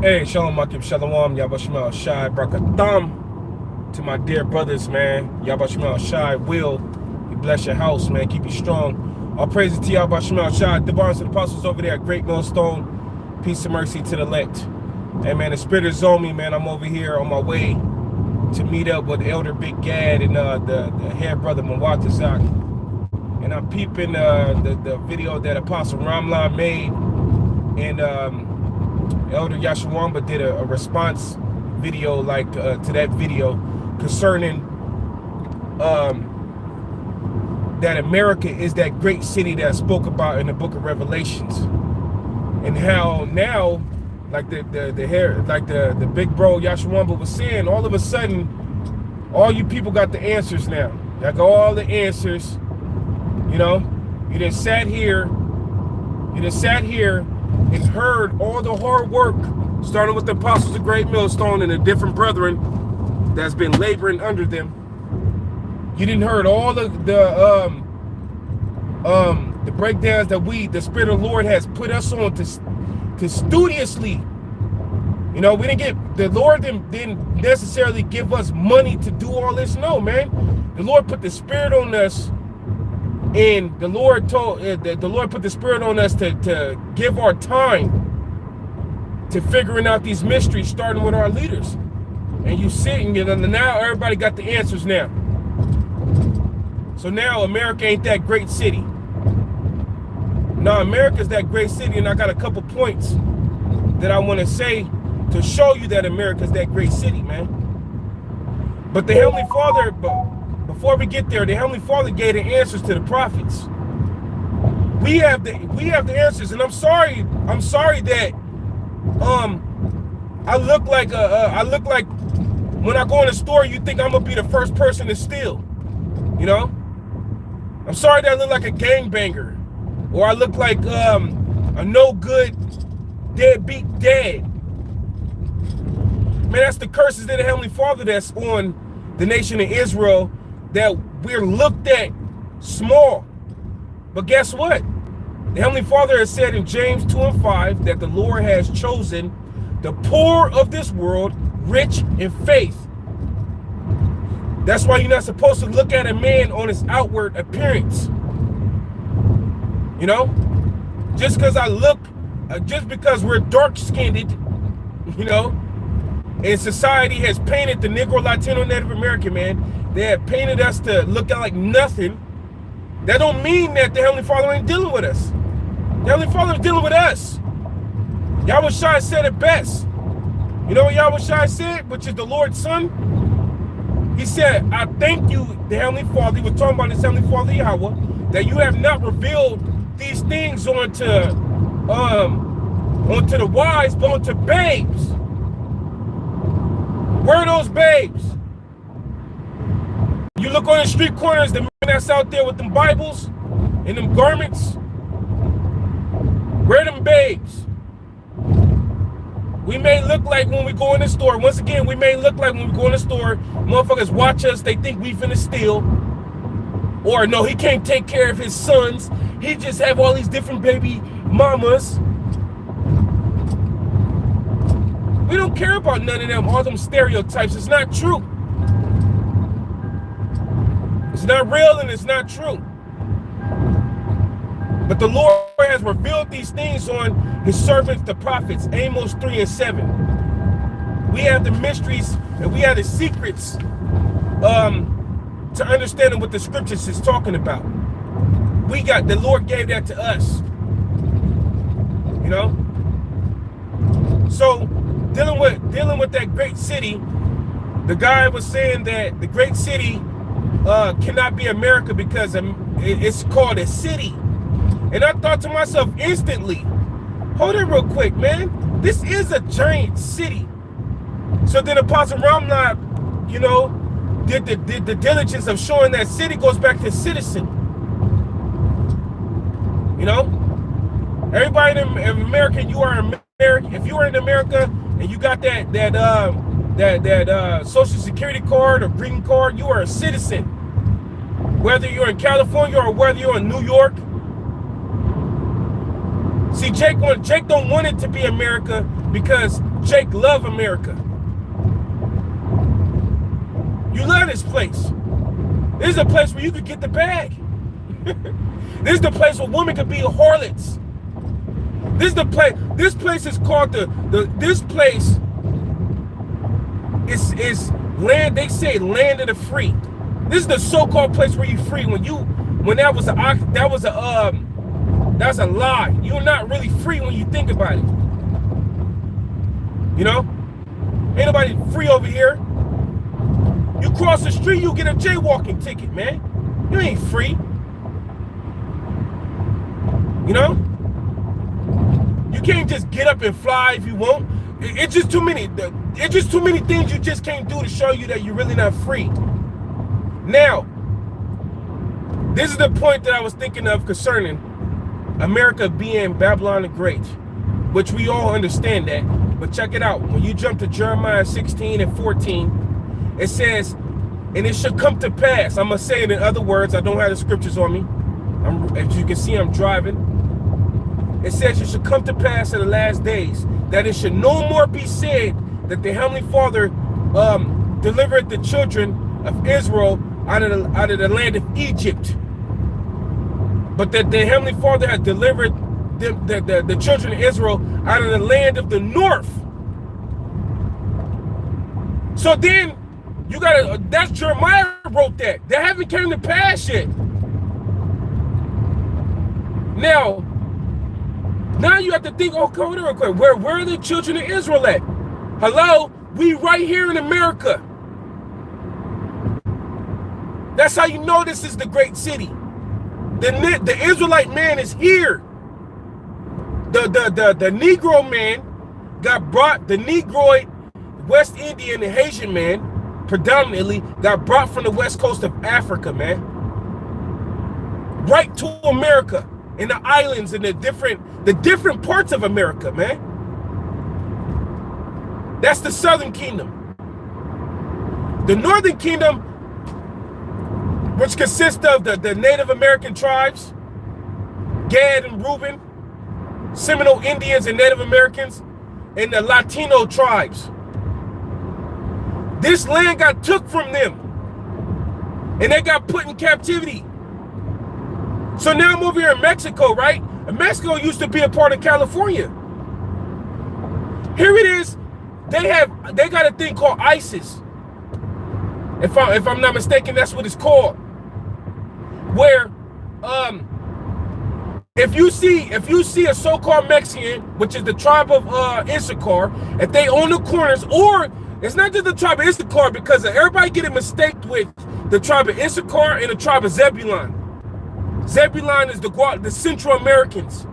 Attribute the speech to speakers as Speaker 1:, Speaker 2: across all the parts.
Speaker 1: Hey, Shalom Akim Shalom, Yabashmal Shai Brakatham. To my dear brothers, man, Yabashmal Shai will. He bless your house, man. Keep you strong. All praises to Yabashmal Shai. The Barnes and Apostles over there at Great Millstone. Peace and mercy to the elect. Hey, man, the spirit is on me, man. I'm over here on my way to meet up with Elder Big Gad and the head brother Mwatazak. And I'm peeping the video that Apostle Ramlan made. And Elder Yashawamba did a response video to that video concerning that America is that great city that I spoke about in the book of Revelations, and how now, like the big bro Yashawamba was saying, all of a sudden all you people got the answers now. Y'all got all the answers. You know, you just sat here and heard all the hard work, starting with the apostles of Great Millstone and the different brethren that's been laboring under them. You didn't heard all the breakdowns that the Spirit of the Lord has put us on to studiously. You know, we didn't get, the Lord didn't necessarily give us money to do all this. No, man. The Lord put the Spirit on us. And the Lord put the Spirit on us to give our time to figuring out these mysteries, starting with our leaders. And you sitting, and now everybody got the answers now. So now America ain't that great city. Now America's that great city, and I got a couple points that I want to say to show you that America's that great city, man. But the Heavenly Father, before we get there, the Heavenly Father gave the answers to the prophets. We have the answers, and I'm sorry that I look like when I go in the store, you think I'm gonna be the first person to steal. You know, I'm sorry that I look like a gangbanger, or I look like a no good deadbeat dad. Man, that's the curses of the Heavenly Father that's on the nation of Israel, that we're looked at small. But guess what? The Heavenly Father has said in James 2:5 that the Lord has chosen the poor of this world rich in faith. That's why you're not supposed to look at a man on his outward appearance. You know, just because we're dark-skinned, you know, and society has painted the Negro, Latino, Native American man, they have painted us to look like nothing. That don't mean that the Heavenly Father ain't dealing with us. The Heavenly Father is dealing with us. Yahweh Shai said it best. You know what Yahweh Shai said, which is the Lord's Son? He said, I thank you, the Heavenly Father. He was talking about this Heavenly Father Yahweh, that you have not revealed these things onto the wise, but onto babes. Where are those babes? You look on the street corners, the men that's out there with them Bibles and them garments. Where are them babes? We may look like when we go in the store, once again, we may look like when we go in the store, motherfuckers watch us, they think we finna steal. Or no, he can't take care of his sons. He just have all these different baby mamas. We don't care about none of them, all them stereotypes. It's not true. It's not real and it's not true. But the Lord has revealed these things on his servants, the prophets, Amos 3:7. We have the mysteries and we have the secrets to understanding what the scriptures is talking about. The Lord gave that to us. You know? So dealing with that great city, the guy was saying that the great city cannot be America because it's called a city. And I thought to myself instantly, hold it real quick, man. This is a giant city. So then Apostle Ramlan, you know, did the diligence of showing that city goes back to citizen. You know, everybody in America, you are American. If you are in America and you got that Social Security card or green card, you are a citizen. Whether you're in California or whether you're in New York. See, Jake don't want it to be America because Jake love America. You love this place. This is a place where you could get the bag. This is the place where women could be harlots. This is the place. This place is called this place is land. They say land of the free. This is the so-called place where you free. When that was a lie. You're not really free when you think about it. You know, ain't nobody free over here. You cross the street, you get a jaywalking ticket, man. You ain't free. You know, you can't just get up and fly if you want. It's just too many. It's just too many things you just can't do to show you that you're really not free. Now, this is the point that I was thinking of concerning America being Babylon the Great, which we all understand that. But check it out. When you jump to Jeremiah 16 and 14, it says, and it should come to pass. I'm going to say it in other words. I don't have the scriptures on me. As you can see, I'm driving. It says it should come to pass in the last days that it should no more be said that the Heavenly Father delivered the children of Israel out of the land of Egypt, but that the Heavenly Father had delivered the children of Israel out of the land of the north. So then you gotta, that's Jeremiah wrote that. That haven't came to pass yet. Now you have to think, oh, hold on real quick. Where are the children of Israel at? Hello? We right here in America. That's how you know this is the great city. The Israelite man is here. The Negro man got brought, the Negroid, West Indian and Haitian man, predominantly, got brought from the west coast of Africa, man. Right to America, in the islands, and the different parts of America, man. That's the Southern Kingdom. The Northern Kingdom, which consists of the Native American tribes, Gad and Reuben, Seminole Indians and Native Americans, and the Latino tribes. This land got took from them, and they got put in captivity. So now I'm over here in Mexico, right? And Mexico used to be a part of California. Here it is. They got a thing called ISIS. If I'm not mistaken, that's what it's called. Where if you see a so-called Mexican, which is the tribe of Issachar, if they own the corners, or it's not just the tribe of Issachar, because everybody get it mistaked with the tribe of Issachar and the tribe of Zebulon. Zebulon is the Central Americans.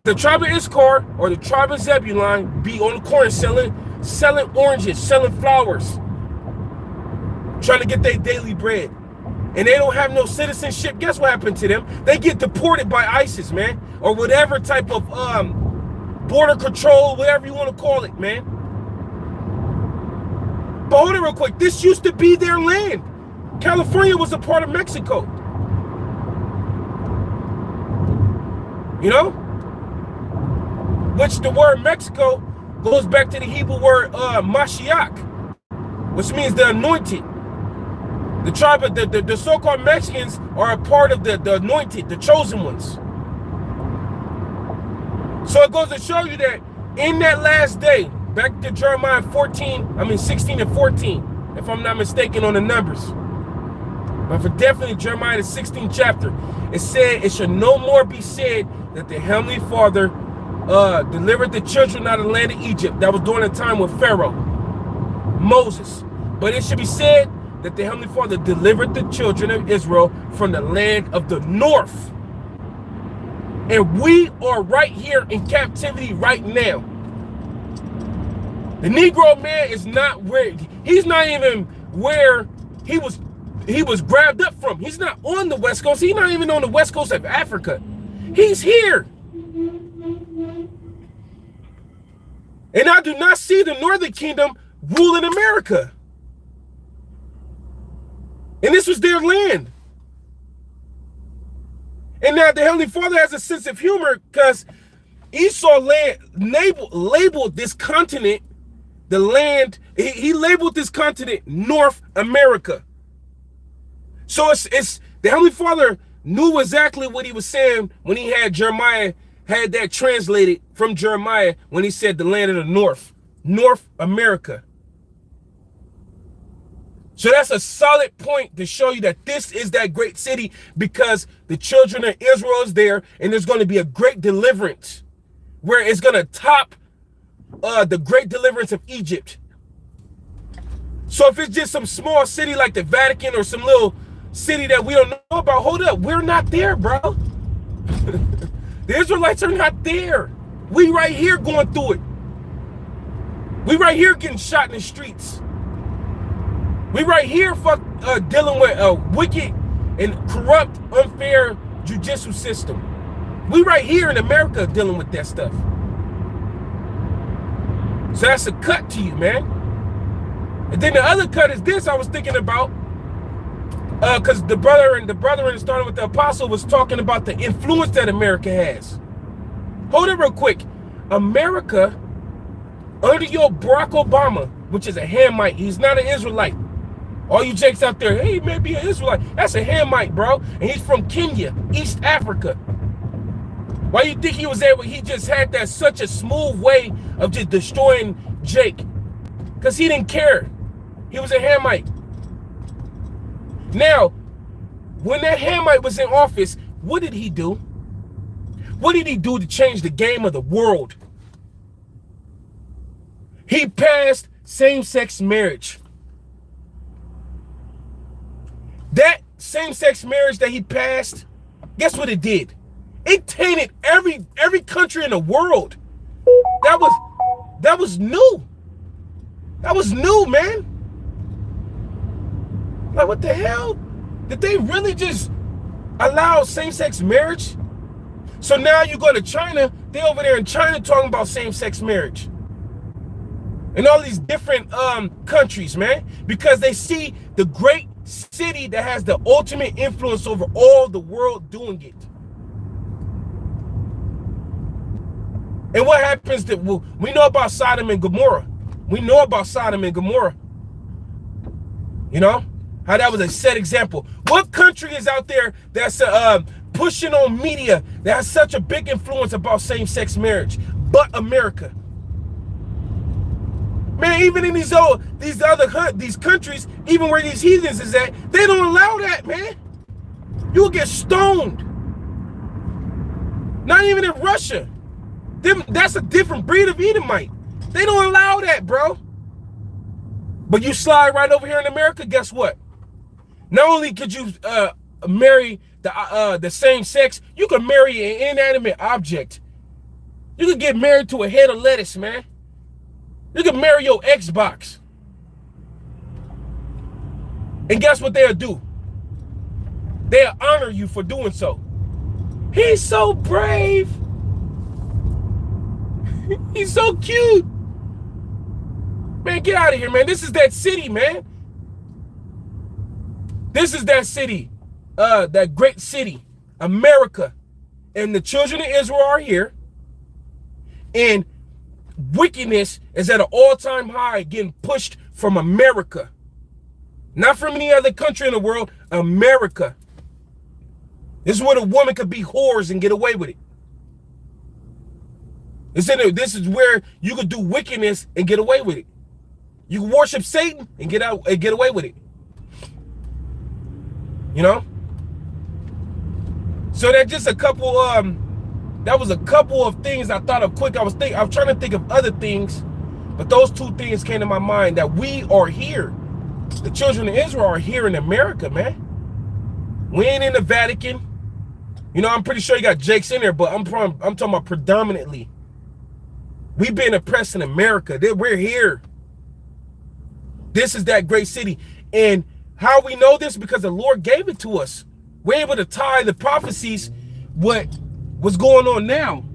Speaker 1: The tribe of Issachar or the tribe of Zebulon be on the corner selling oranges, selling flowers, trying to get their daily bread. And they don't have no citizenship. Guess what happened to them? They get deported by ISIS, man, or whatever type of border control, whatever you want to call it, man. But hold on real quick. This used to be their land. California was a part of Mexico. You know? Which the word Mexico goes back to the Hebrew word Mashiach, which means the anointed. The tribe of the so-called Mexicans are a part of the anointed, the chosen ones. So it goes to show you that in that last day, back to Jeremiah 16 and 14, if I'm not mistaken on the numbers. But for definitely Jeremiah the 16th chapter, it said it should no more be said that the Heavenly Father delivered the children out of the land of Egypt. That was during the time with Pharaoh, Moses. But it should be said that the Heavenly Father delivered the children of Israel from the land of the north. And we are right here in captivity right now. The Negro man is not where, he's not even where he was grabbed up from. He's not on the West Coast. He's not even on the West Coast of Africa. He's here. And I do not see the Northern Kingdom ruling America. And this was their land. And now the Heavenly Father has a sense of humor, because Esau labeled this continent, the land, he labeled this continent North America. So it's the Heavenly Father knew exactly what he was saying when he had Jeremiah, had that translated from Jeremiah when he said the land of the North, North America. So that's a solid point to show you that this is that great city, because the children of Israel is there, and there's going to be a great deliverance where it's going to top the great deliverance of Egypt. So if it's just some small city like the Vatican or some little city that we don't know about, hold up, we're not there, bro. The Israelites are not there. We right here going through it. We right here getting shot in the streets. We right here dealing with a wicked and corrupt, unfair judicial system. We right here in America dealing with that stuff. So that's a cut to you, man. And then the other cut is this I was thinking about, because the brethren starting with the apostle was talking about the influence that America has. Hold it real quick. America, under your Barack Obama, which is a Hamite, he's not an Israelite. All you jakes out there, hey, he may be an Israelite. That's a Hamite, bro. And he's from Kenya, East Africa. Why you think he was able, he just had that such a smooth way of just destroying Jake? Because he didn't care. He was a Hamite. Now, when that Hamite was in office, what did he do? What did he do to change the game of the world? He passed same-sex marriage. That same-sex marriage that he passed, guess what it did? It tainted every country in the world. That was new. That was new, man. Like, what the hell? Did they really just allow same-sex marriage? So now you go to China, they over there in China talking about same-sex marriage. And all these different countries, man, because they see the great city that has the ultimate influence over all the world doing it. And what happens to, well, we know about Sodom and Gomorrah. We know about Sodom and Gomorrah. You know, how that was a set example. What country is out there that's pushing on media that has such a big influence about same-sex marriage but America? Man, even in these countries, even where these heathens is at, they don't allow that, man. You'll get stoned. Not even in Russia. That's a different breed of Edomite. They don't allow that, bro. But you slide right over here in America, guess what? Not only could you marry the same sex, you could marry an inanimate object. You could get married to a head of lettuce, man. You can marry your Xbox. And guess what they'll do? They'll honor you for doing so. He's so brave. He's so cute. Man, get out of here, man. This is that city, man. This is that city. That great city, America. And the children of Israel are here. And wickedness is at an all-time high, getting pushed from America. Not from any other country in the world, America. This is where a woman could be whores and get away with it. This is where you could do wickedness and get away with it. You can worship Satan and get away with it. You know? So that's just a couple that was a couple of things I thought of quick. I was trying to think of other things, but those two things came to my mind, that we are here. The children of Israel are here in America, man. We ain't in the Vatican. You know, I'm pretty sure you got Jakes in there, but I'm talking about predominantly. We've been oppressed in America. We're here. This is that great city. And how we know this? Because the Lord gave it to us. We're able to tie the prophecies what's going on now.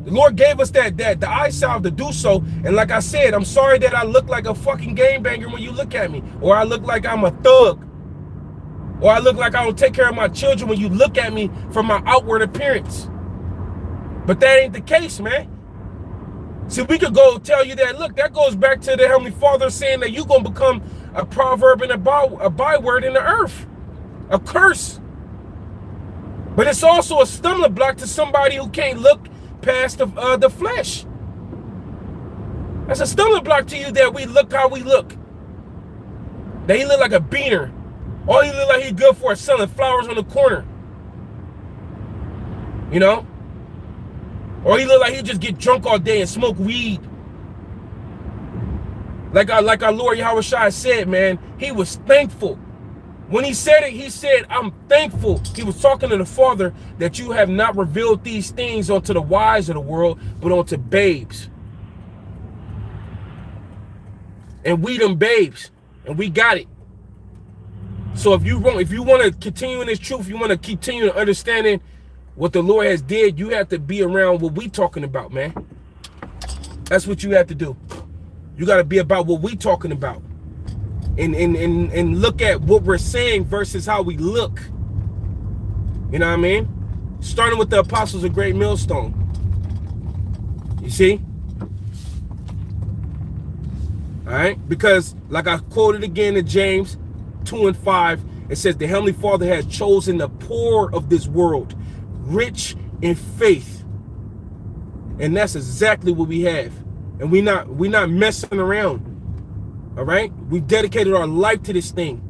Speaker 1: The Lord gave us the eye salve to do so. And like I said, I'm sorry that I look like a fucking gangbanger when you look at me, or I look like I'm a thug, or I look like I don't take care of my children when you look at me from my outward appearance. But that ain't the case, man. See, we could go tell you that, look, that goes back to the Heavenly Father saying that you're going to become a proverb and a byword in the earth, a curse. But it's also a stumbling block to somebody who can't look past the flesh. That's a stumbling block to you that we look how we look. That he look like a beaner. Or he look like he's good for selling flowers on the corner. You know? Or he look like he just get drunk all day and smoke weed. Like our Lord Yahushua said, man, he was thankful. When he said it, he said, I'm thankful. He was talking to the Father that you have not revealed these things unto the wise of the world, but unto babes. And we them babes. And we got it. So if you want to continue in this truth, you want to continue understanding what the Lord has did, you have to be around what we talking about, man. That's what you have to do. You got to be about what we talking about. And look at what we're saying versus how we look. You know what I mean? Starting with the apostles of Great Millstone. You see? All right? Because, like I quoted again in James 2:5, it says, the Heavenly Father has chosen the poor of this world, rich in faith. And that's exactly what we have. And we're not messing around. All right? We've dedicated our life to this thing.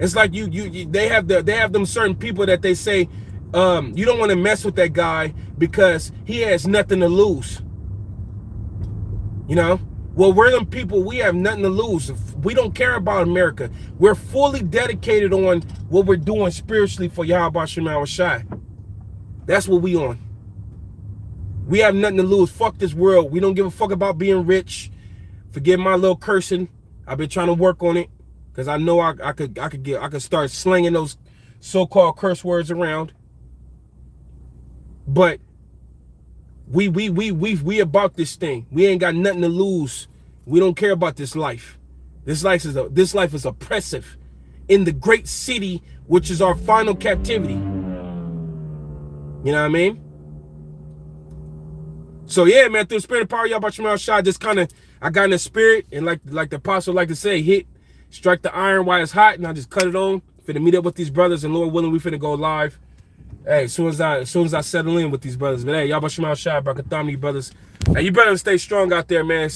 Speaker 1: It's like they have them certain people that they say, you don't want to mess with that guy because he has nothing to lose. You know? Well, we're them people, we have nothing to lose. We don't care about America. We're fully dedicated on what we're doing spiritually for Yahweh Shema Shai. That's what we on. We have nothing to lose. Fuck this world. We don't give a fuck about being rich. Forgive my little cursing. I've been trying to work on it because I know I could start slinging those so-called curse words around. But we about this thing. We ain't got nothing to lose. We don't care about this life. This life is oppressive in the great city, which is our final captivity. You know what I mean? So yeah, man, through the spirit and power of Yahweh Shema Shai, just kind of, I got in the spirit, and like the apostle like to say, strike the iron while it's hot, and I just cut it on. Finna meet up with these brothers, and Lord willing, we finna go live. Hey, as soon as I settle in with these brothers. But hey, Yahweh Shema Shai, Barakatham, you brothers. Hey, you better stay strong out there, man.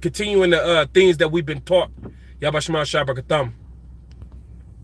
Speaker 1: Continue in the things that we've been taught. Yahweh Shema Shai, Barakatham.